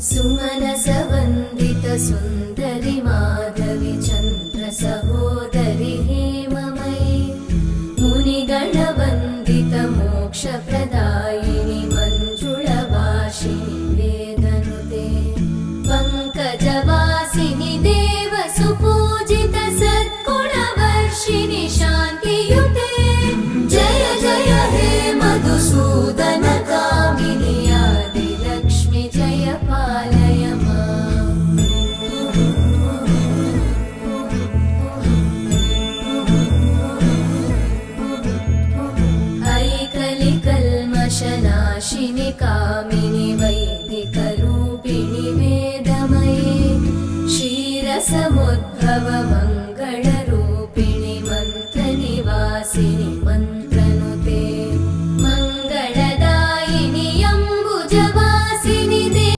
सुमनसवन्दित सुन्दरि माधवि चन्द्र सहोदरि हेममयि मुनिगणवन्दित मोक्षप्रदायिनि मञ्जुळभाषिणि वेदनुते पङ्कजवासिनि देवसुपूजित सद्गुणवर्षिणि शान्तियुते जय जय हे मधुसूदन कामिनि आदिलक्ष्मि जय पालय माम्। ऐकलिकल्मषनाशिनि कामिनि